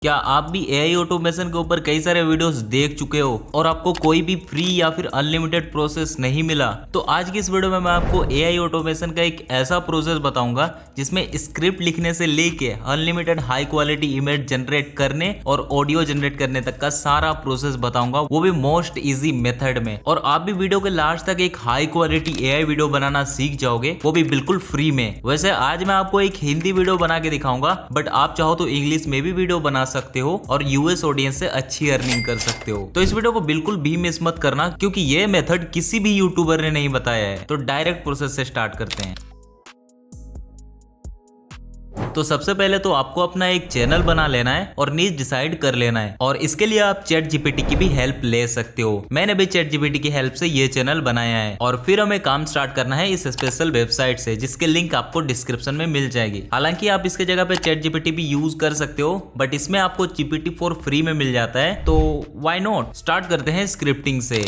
क्या आप भी एआई ऑटोमेशन के ऊपर कई सारे वीडियोस देख चुके हो और आपको कोई भी फ्री या फिर अनलिमिटेड प्रोसेस नहीं मिला? तो आज की इस वीडियो में मैं आपको एआई ऑटोमेशन का एक ऐसा प्रोसेस बताऊंगा जिसमें स्क्रिप्ट लिखने से लेके unlimited high quality image generate करने और ऑडियो जनरेट करने तक का सारा प्रोसेस बताऊंगा, वो भी मोस्ट इजी मेथड में। और आप भी वीडियो के लास्ट तक एक हाई क्वालिटी एआई वीडियो बनाना सीख जाओगे, वो भी बिल्कुल फ्री में। वैसे आज मैं आपको एक हिंदी वीडियो बना के दिखाऊंगा, बट आप चाहो तो इंग्लिश में भी वीडियो बना सकते हो और यूएस ऑडियंस से अच्छी अर्निंग कर सकते हो। तो इस वीडियो को बिल्कुल भी मिस मत करना, क्योंकि ये मेथड किसी भी यूट्यूबर ने नहीं बताया है। तो डायरेक्ट प्रोसेस से स्टार्ट करते हैं। तो सबसे पहले तो आपको अपना एक चैनल बना लेना है और नीच डिसाइड कर लेना है, और इसके लिए आप चैट जीपीटी की भी हेल्प ले सकते हो। मैंने भी चैट जीपीटी की हेल्प से ये चैनल बनाया है। और फिर हमें काम स्टार्ट करना है इस स्पेशल वेबसाइट से, जिसके लिंक आपको डिस्क्रिप्शन में मिल जाएगी। हालांकि आप इसके जगह पे चैट जीपीटी भी यूज कर सकते हो, बट इसमें आपको GPT-4 फ्री में मिल जाता है, तो व्हाई नॉट। स्टार्ट करते हैं स्क्रिप्टिंग से।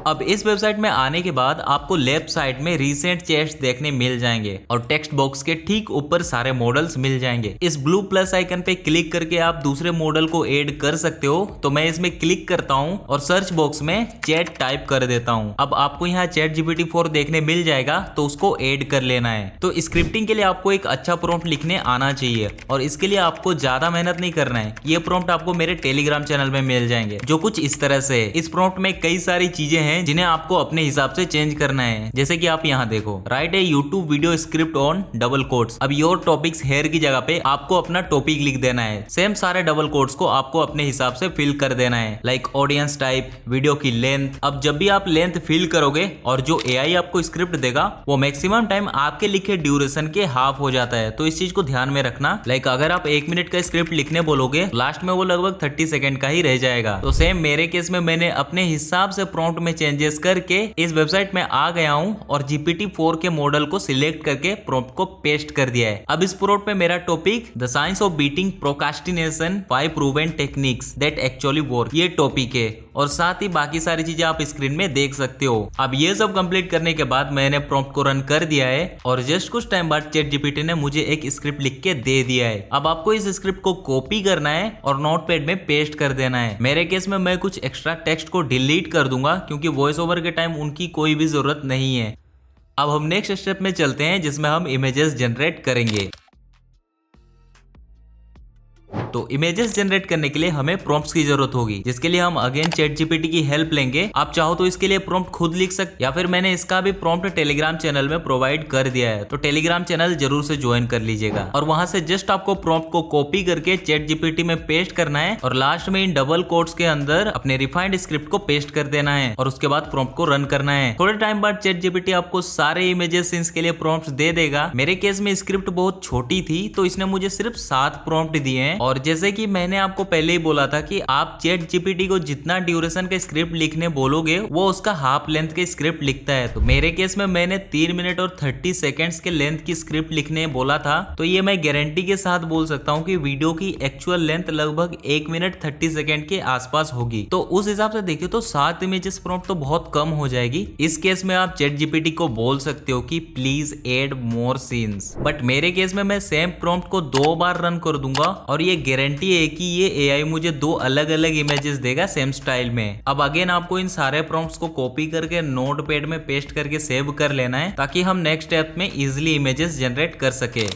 अब इस वेबसाइट में आने के बाद आपको लेफ्ट साइड में रिसेंट चैट्स देखने मिल जाएंगे और टेक्स्ट बॉक्स के ठीक ऊपर सारे मॉडल्स मिल जाएंगे। इस ब्लू प्लस आइकन पे क्लिक करके आप दूसरे मॉडल को ऐड कर सकते हो। तो मैं इसमें क्लिक करता हूं और सर्च बॉक्स में चैट टाइप कर देता हूं। अब आपको यहाँ चैट GPT-4 देखने मिल जाएगा, तो उसको ऐड कर लेना है। तो स्क्रिप्टिंग के लिए आपको एक अच्छा प्रॉम्प्ट लिखने आना चाहिए, और इसके लिए आपको ज्यादा मेहनत नहीं करना है। ये प्रॉम्प्ट आपको मेरे टेलीग्राम चैनल में मिल जाएंगे, जो कुछ इस तरह से। इस प्रॉम्प्ट में कई सारी चीजें हैं जिन्हें आपको अपने हिसाब से चेंज करना है। जैसे कि आप यहाँ देखो, right A YouTube video script on double quotes. अब योर टॉपिक्स हेयर की जगह पे आपको अपना टॉपिक लिख देना है। सेम सारे डबल कोट्स को आपको अपने हिसाब से फिल कर देना है, लाइक ऑडियंस टाइप, वीडियो की लेंथ। अब जब भी आप लेंथ फिल करोगे और जो एआई आपको स्क्रिप्ट देगा वो मैक्सिमम टाइम आपके लिखे ड्यूरेशन के हाफ हो जाता है। तो इस चीज को ध्यान में रखना। लाइक अगर आप 1 मिनट का स्क्रिप्ट लिखने बोलोगे, लास्ट में वो लगभग 30 सेकंड का ही रह जाएगा। तो सेम मेरे केस में मैंने अपने हिसाब से प्रॉम्प्ट में चेंजेस करके इस वेबसाइट में आ गया हूं और GPT-4 के मॉडल को सिलेक्ट करके प्रॉम्प्ट को पेस्ट कर दिया है। अब इस प्रॉम्प्ट में मेरा topic the science of beating procrastination 5 proven techniques that actually work, ये टॉपिक है। और साथ ही बाकी सारी चीजें आप स्क्रीन में देख सकते हो। अब ये सब कंप्लीट करने के बाद मैंने प्रॉम्प्ट को रन कर दिया है, और जस्ट कुछ टाइम बाद चैट जीपीटी ने मुझे एक स्क्रिप्ट लिख के दे दिया है। अब आपको इस स्क्रिप्ट को कॉपी करना है और नोटपैड में पेस्ट कर देना है। मेरे केस में मैं कुछ एक्स्ट्रा टेक्स्ट को डिलीट कर दूंगा, क्योंकि वॉइस ओवर के टाइम उनकी कोई भी जरूरत नहीं है। अब हम नेक्स्ट स्टेप में चलते हैं, जिसमें हम इमेजेस जनरेट करेंगे। तो इमेजेस जनरेट करने के लिए हमें प्रॉम्प्ट्स की जरूरत होगी, जिसके लिए हम अगेन चैट जीपीटी की हेल्प लेंगे। आप चाहो तो इसके लिए प्रॉम्प्ट खुद लिख सकते, या फिर मैंने इसका भी प्रॉम्प्ट टेलीग्राम चैनल में प्रोवाइड कर दिया है। तो टेलीग्राम चैनल जरूर से ज्वाइन कर लीजिएगा, और वहां से जस्ट आपको प्रॉम्प्ट को कॉपी करके चैट जीपीटी में पेस्ट करना है, और लास्ट में इन डबल कोट्स के अंदर अपने रिफाइंड स्क्रिप्ट को पेस्ट कर देना है, और उसके बाद प्रॉम्प्ट को रन करना है। थोड़े टाइम बाद चैट जीपीटी आपको सारे इमेजेस सीन्स के लिए प्रॉम्प्ट्स दे देगा। मेरे केस में स्क्रिप्ट बहुत छोटी थी, तो इसने मुझे सिर्फ 7 प्रॉम्प्ट दिए हैं। और जैसे कि मैंने आपको पहले ही बोला था कि आप चैट जीपीटी को जितना ड्यूरेशन का स्क्रिप्ट लिखने बोलोगे, वो उसका हाफ लेंथ के स्क्रिप्ट लिखता है। तो मेरे केस में मैंने 3 मिनट और 30 सेकंड्स के लेंथ की स्क्रिप्ट लिखने बोला था। तो ये मैं गारंटी के साथ बोल सकता हूँ कि वीडियो की एक्चुअल लेंथ लगभग 1 मिनट 30 सेकंड के आसपास होगी। तो उस हिसाब से देखिए तो 7 इमेजेस प्रॉम्प्ट तो बहुत कम हो जाएगी। इस केस में आप चैट जीपीटी को बोल सकते हो कि please add more scenes. But मेरे केस में मैं सेम प्रॉम्प्ट को 2 बार रन कर दूंगा, और ये गारंटी है कि ये एआई मुझे 2 अलग अलग इमेजेस देगा सेम स्टाइल में। अब अगेन आपको इन सारे प्रॉम्प्ट्स को कॉपी करके नोटपैड में पेस्ट करके सेव कर लेना है, ताकि हम नेक्स्ट स्टेप में इजीली इमेजेस जनरेट कर सके।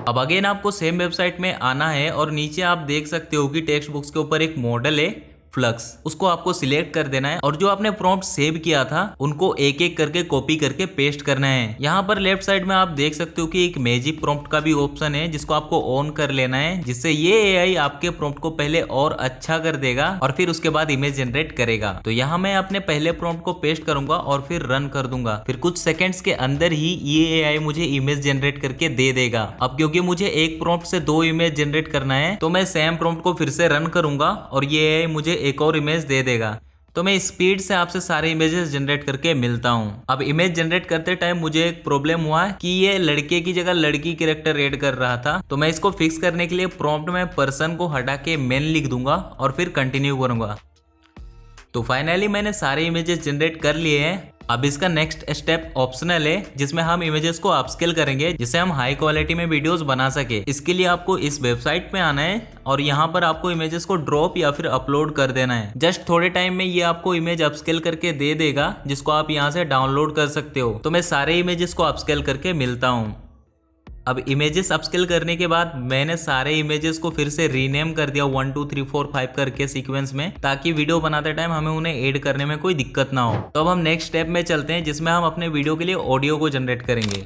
अब अगेन आपको सेम वेबसाइट में आना है, और नीचे आप देख सकते हो कि टेक्स्ट बॉक्स के ऊपर एक मॉडल है फ्लक्स, उसको आपको सिलेक्ट कर देना है, और जो आपने प्रॉम्प्ट सेव किया था उनको एक एक करके कॉपी करके पेस्ट करना है। यहाँ पर लेफ्ट साइड में आप देख सकते हो कि एक मैजिक प्रॉम्प्ट का भी ऑप्शन है, जिसको आपको ऑन कर लेना है, जिससे ये एआई आपके प्रॉम्प्ट को पहले और अच्छा कर देगा और फिर उसके बाद इमेज जनरेट करेगा। तो यहाँ मैं अपने पहले प्रॉम्प्ट को पेस्ट करूंगा और फिर रन कर दूंगा। फिर कुछ सेकंड्स के अंदर ही ये एआई मुझे इमेज जनरेट करके दे देगा। अब क्योंकि मुझे एक प्रॉम्प्ट से 2 इमेज जनरेट करना है, तो मैं सेम प्रॉम्प्ट को फिर से रन करूंगा और ये एआई मुझे एक और इमेज दे देगा। तो मैं स्पीड से आपसे सारे इमेजेस जनरेट करके मिलता हूं। अब इमेज जनरेट करते टाइम मुझे एक प्रॉब्लम हुआ कि ये लड़के की जगह लड़की कैरेक्टर ऐड कर रहा था। तो मैं इसको फिक्स करने के लिए प्रॉम्प्ट में पर्सन को हटा के मेन लिख दूंगा और फिर कंटिन्यू करूंगा। तो फाइनली मैंने सारे इमेजेस जनरेट कर लिए हैं। अब इसका नेक्स्ट स्टेप ऑप्शनल है, जिसमें हम इमेजेस को अपस्केल करेंगे जिससे हम हाई क्वालिटी में वीडियोस बना सके। इसके लिए आपको इस वेबसाइट में आना है और यहाँ पर आपको इमेजेस को ड्रॉप या फिर अपलोड कर देना है। जस्ट थोड़े टाइम में ये आपको इमेज अपस्केल करके दे देगा, जिसको आप यहाँ से डाउनलोड कर सकते हो। तो मैं सारे इमेजेस को अपस्केल करके मिलता हूँ। अब इमेजेस अपस्केल करने के बाद मैंने सारे इमेजेस को फिर से रीनेम कर दिया 1 2 3 4 5 करके सीक्वेंस में, ताकि वीडियो बनाते टाइम हमें उन्हें ऐड करने में कोई दिक्कत ना हो। तो अब हम नेक्स्ट स्टेप में चलते हैं, जिसमें हम अपने वीडियो के लिए ऑडियो को जनरेट करेंगे।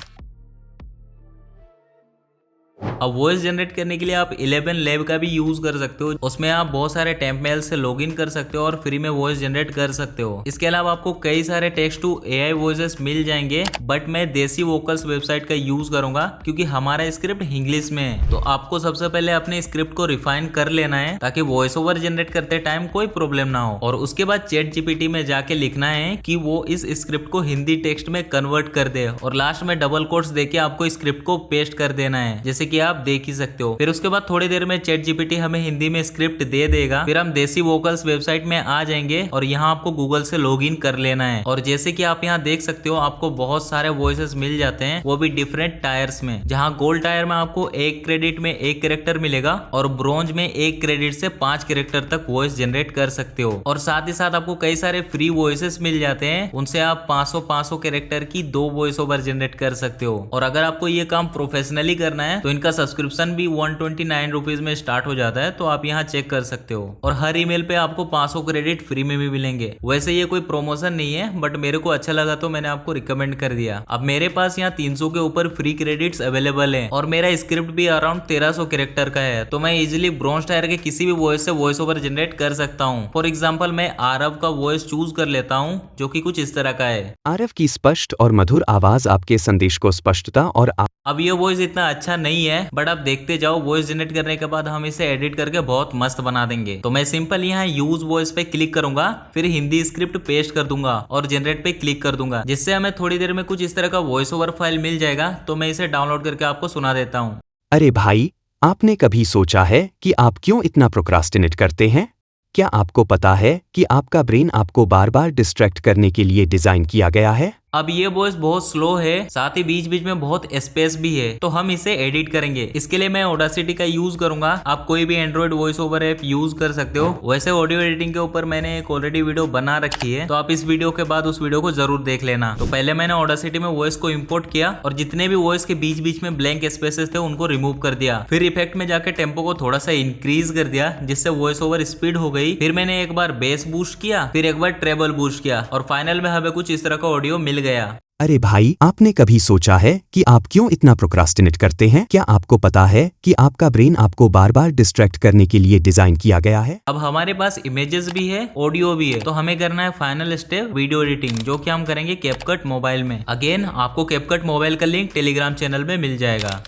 अब वॉइस जनरेट करने के लिए आप 11 लैब का भी यूज कर सकते हो। उसमें आप बहुत सारे टेम्प मेल से लॉगिन कर सकते हो और फ्री में वॉइस जनरेट कर सकते हो। इसके अलावा आपको कई सारे टेक्स्ट टू एआई वॉइसेस मिल जाएंगे, बट मैं देसी वोकल्स वेबसाइट का यूज करूंगा क्योंकि हमारा स्क्रिप्ट इंग्लिश में है। तो आपको सबसे पहले अपने स्क्रिप्ट को रिफाइन कर लेना है ताकि वॉइस ओवर जनरेट करते टाइम कोई प्रॉब्लम ना हो। और उसके बाद चैट जीपीटी में जाके लिखना है कि वो इस स्क्रिप्ट को हिंदी टेक्स्ट में कन्वर्ट कर दे, और लास्ट में डबल कोट्स देके आपको स्क्रिप्ट को पेस्ट कर देना है, जैसे कि आप देख ही सकते हो। फिर उसके बाद थोड़ी देर में चैट जीपीटी हमें हिंदी में स्क्रिप्ट दे देगा। फिर हम देसी वोकल्स वेबसाइट में आ जाएंगे और यहाँ आपको गूगल से लॉगिन कर लेना है। और जैसे कि आप यहाँ देख सकते हो, आपको बहुत सारे वॉइसेस मिल जाते हैं, वो भी डिफरेंट टायर्स में। जहाँ गोल्ड टायर में आपको 1 क्रेडिट में 1 कैरेक्टर मिलेगा और ब्रोंज में 1 क्रेडिट से 5 कैरेक्टर तक वॉइस जनरेट कर सकते हो। और साथ ही साथ आपको कई सारे फ्री वॉइसेस मिल जाते हैं, उनसे आप 500 कैरेक्टर की 2 वॉइस ओवर जनरेट कर सकते हो। और अगर आपको ये काम प्रोफेशनली करना है तो इनका सब्सक्रिप्शन भी 129 रुपीज में स्टार्ट हो जाता है, तो आप यहाँ चेक कर सकते हो। और हर ईमेल पे आपको 500 क्रेडिट फ्री में भी मिलेंगे। वैसे ये कोई प्रमोशन नहीं है, बट मेरे को अच्छा लगा तो मैंने आपको रिकमेंड कर दिया। अब मेरे पास यहाँ 300 के ऊपर फ्री क्रेडिट्स अवेलेबल हैं और मेरा स्क्रिप्ट भी अराउंड 1300 कैरेक्टर का है, तो मैं इजिली ब्रॉन्ज टायर के किसी भी वॉइस से वॉइस ओवर जनरेट कर सकता हूँ। फॉर एग्जाम्पल मैं आरव का वॉइस चूज कर लेता हूँ, जो कि कुछ इस तरह का है। आरव की स्पष्ट और मधुर आवाज आपके संदेश को स्पष्टता और अब ये वॉइस इतना अच्छा नहीं है, बट आप देखते जाओ, वॉइस जनरेट करने के बाद हम इसे एडिट करके बहुत मस्त बना देंगे। तो मैं सिंपल यहाँ यूज वॉइस पे क्लिक करूंगा, फिर हिंदी स्क्रिप्ट पेस्ट कर दूंगा और जनरेट पे क्लिक कर दूंगा, जिससे हमें थोड़ी देर में कुछ इस तरह का वॉइस ओवर फाइल मिल जाएगा। तो मैं इसे डाउनलोड करके आपको सुना देता हूँ। अरे भाई, आपने कभी सोचा है कि आप क्यों इतना प्रोक्रास्टिनेट करते हैं? क्या आपको पता है कि आपका ब्रेन आपको बार बार डिस्ट्रैक्ट करने के लिए डिजाइन किया गया है? अब ये वॉइस बहुत स्लो है, साथ ही बीच बीच में बहुत स्पेस भी है, तो हम इसे एडिट करेंगे। इसके लिए मैं ऑडासिटी का यूज करूंगा। आप कोई भी Android voice over app use कर सकते हो। वैसे ऑडियो एडिटिंग के ऊपर मैंने एक ऑलरेडी वीडियो बना रखी है, तो आप इस वीडियो के बाद उस वीडियो को जरूर देख लेना। तो पहले मैंने ऑडासिटी में वॉइस को इम्पोर्ट किया और जितने भी वॉइस के बीच बीच में ब्लैंक स्पेसेस थे उनको रिमूव कर दिया। फिर इफेक्ट में जाकर टेम्पो को थोड़ा सा इंक्रीज कर दिया, जिससे वॉइस ओवर स्पीड हो गई। फिर मैंने एक बार बेस बूस्ट किया, फिर एक बार ट्रेबल बूस्ट किया, और फाइनल में हमें कुछ इस तरह का ऑडियो मिल गया। अरे भाई, आपने कभी सोचा है कि आप क्यों इतना प्रोक्रास्टिनेट करते हैं? क्या आपको पता है कि आपका ब्रेन आपको बार बार डिस्ट्रैक्ट करने के लिए डिजाइन किया गया है? अब हमारे पास इमेजेस भी है, ऑडियो भी है, तो हमें करना है फाइनल स्टेप वीडियो एडिटिंग, जो कि हम करेंगे कैपकट मोबाइल में। अगेन आपको कैपकट मोबाइल का लिंक टेलीग्राम चैनल में मिल जाएगा।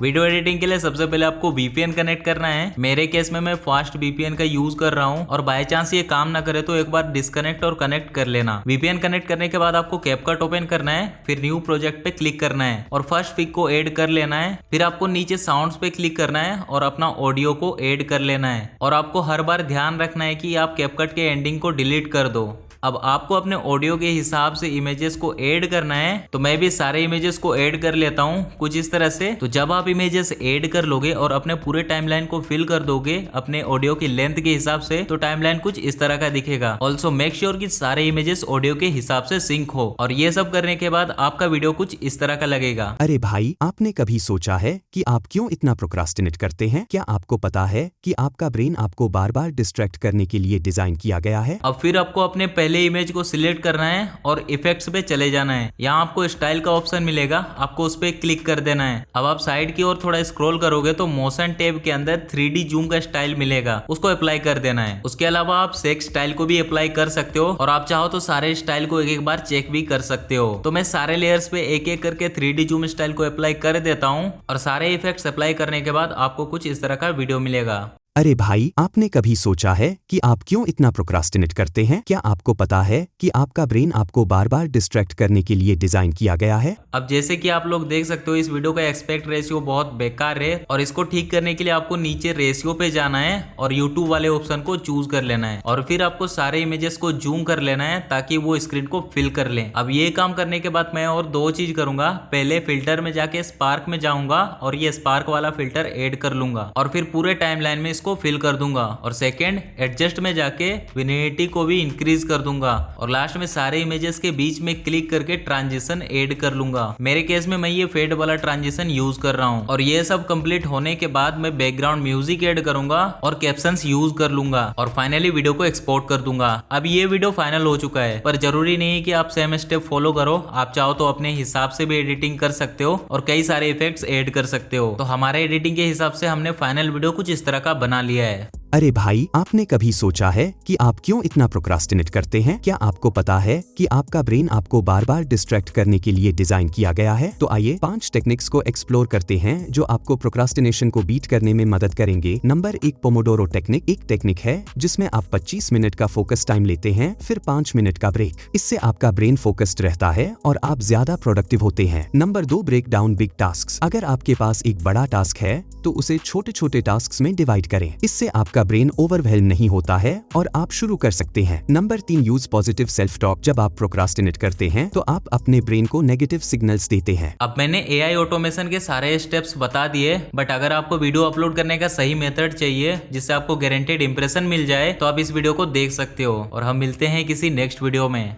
वीडियो एडिटिंग के लिए सबसे पहले आपको VPN कनेक्ट करना है। मेरे केस में मैं फास्ट VPN का यूज कर रहा हूँ, और बाय चांस ये काम ना करे तो एक बार डिस्कनेक्ट और कनेक्ट कर लेना। VPN कनेक्ट करने के बाद आपको कैपकट ओपन करना है, फिर न्यू प्रोजेक्ट पे क्लिक करना है और फर्स्ट पिक को ऐड कर लेना है। फिर आपको नीचे साउंड्स पे क्लिक करना है और अपना ऑडियो को ऐड कर लेना है। और आपको हर बार ध्यान रखना है कि आप कैपकट के एंडिंग को डिलीट कर दो। अब आपको अपने ऑडियो के हिसाब से इमेजेस को ऐड करना है, तो मैं भी सारे इमेजेस को ऐड कर लेता हूँ कुछ इस तरह से। तो जब आप इमेजेस ऐड कर लोगे और अपने पूरे टाइमलाइन को फिल कर दोगे अपने ऑडियो की लेंथ के हिसाब से, तो टाइमलाइन कुछ इस तरह का दिखेगा। ऑल्सो मेक श्योर कि सारे इमेजेस ऑडियो के हिसाब से सिंक हो, और ये सब करने के बाद आपका वीडियो कुछ इस तरह का लगेगा। अरे भाई, आपने कभी सोचा है कि आप क्यों इतना प्रोक्रास्टिनेट करते हैं? क्या आपको पता है कि आपका ब्रेन आपको बार बार डिस्ट्रैक्ट करने के लिए डिजाइन किया गया है? अब फिर आपको अपने पहले इमेज को सिलेक्ट करना है और इफेक्ट्स पे चले जाना है। यहाँ आपको स्टाइल का ऑप्शन मिलेगा, आपको उस पर क्लिक कर देना है। अब आप साइड की ओर थोड़ा स्क्रॉल करोगे तो मोशन टैब के अंदर 3D जूम का स्टाइल मिलेगा, उसको अप्लाई कर देना है। उसके अलावा आप सेक्स स्टाइल को भी अप्लाई कर सकते हो, और आप चाहो तो सारे स्टाइल को एक एक बार चेक भी कर सकते हो। तो मैं सारे लेयर्स पे एक एक करके 3D जूम स्टाइल को अप्लाई कर देता हूँ, और सारे इफेक्ट्स अप्लाई करने के बाद आपको कुछ इस तरह का वीडियो मिलेगा। अरे भाई, आपने कभी सोचा है कि आप क्यों इतना प्रोक्रास्टिनेट करते हैं? क्या आपको पता है कि आपका ब्रेन आपको बार बार डिस्ट्रैक्ट करने के लिए डिजाइन किया गया है? अब जैसे कि आप लोग देख सकते हो इस वीडियो का एस्पेक्ट रेशियो बहुत बेकार है और इसको ठीक करने के लिए आपको नीचे रेशियो पे जाना है और YouTube वाले ऑप्शन को चूज कर लेना है और फिर आपको सारे इमेजेस को जूम कर लेना है ताकि वो स्क्रीन को फिल कर ले। अब ये काम करने के बाद मैं और दो चीज करूंगा। पहले फिल्टर में जाके स्पार्क में जाऊंगा और ये स्पार्क वाला फिल्टर ऐड कर लूंगा और फिर पूरे टाइमलाइन में को फिल कर दूंगा और सेकंड एडजस्ट में जाके विनिटी को भी इंक्रीज कर दूंगा और लास्ट में सारे इमेजेस के बीच में क्लिक करके ट्रांजिशन ऐड कर लूंगा। मेरे केस में मैं ये फेड वाला ट्रांजिशन यूज कर रहा हूँ और ये सब कंप्लीट होने के बाद मैं बैकग्राउंड म्यूजिक ऐड करूंगा और कैप्शंस यूज कर लूंगा और फाइनली वीडियो को एक्सपोर्ट कर दूंगा। अब ये वीडियो फाइनल हो चुका है, पर जरूरी नहीं है कि आप सेम स्टेप फॉलो करो। आप चाहो तो अपने हिसाब से भी एडिटिंग कर सकते हो और कई सारे इफेक्ट्स ऐड कर सकते हो। तो हमारे एडिटिंग के हिसाब से हमने फाइनल वीडियो कुछ इस तरह का बना लिया है। अरे भाई, आपने कभी सोचा है कि आप क्यों इतना प्रोक्रास्टिनेट करते हैं? क्या आपको पता है कि आपका ब्रेन आपको बार बार डिस्ट्रैक्ट करने के लिए डिजाइन किया गया है? तो आइए 5 टेक्निक्स को एक्सप्लोर करते हैं जो आपको प्रोक्रास्टिनेशन को बीट करने में मदद करेंगे। Number 1, Pomodoro technique. एक टेक्निक है जिसमें आप 25 मिनट का फोकस टाइम लेते हैं, फिर 5 मिनट का ब्रेक। इससे आपका ब्रेन फोकस्ड रहता है और आप ज्यादा प्रोडक्टिव होते हैं। Number 2, break down big task. अगर आपके पास एक बड़ा टास्क है तो उसे छोटे छोटे टास्क में डिवाइड करें। इससे आपका ब्रेन ओवरवेल्म नहीं होता है और आप शुरू कर सकते हैं। Number 3, use positive self talk. जब आप प्रोक्रास्टिनेट करते हैं तो आप अपने ब्रेन को नेगेटिव सिग्नल्स देते हैं। अब मैंने AI ऑटोमेशन के सारे स्टेप्स बता दिए, बट अगर आपको वीडियो अपलोड करने का सही मेथड चाहिए जिससे आपको गारंटेड इंप्रेशन मिल जाए तो आप इस वीडियो को देख सकते हो और हम मिलते हैं किसी नेक्स्ट वीडियो में।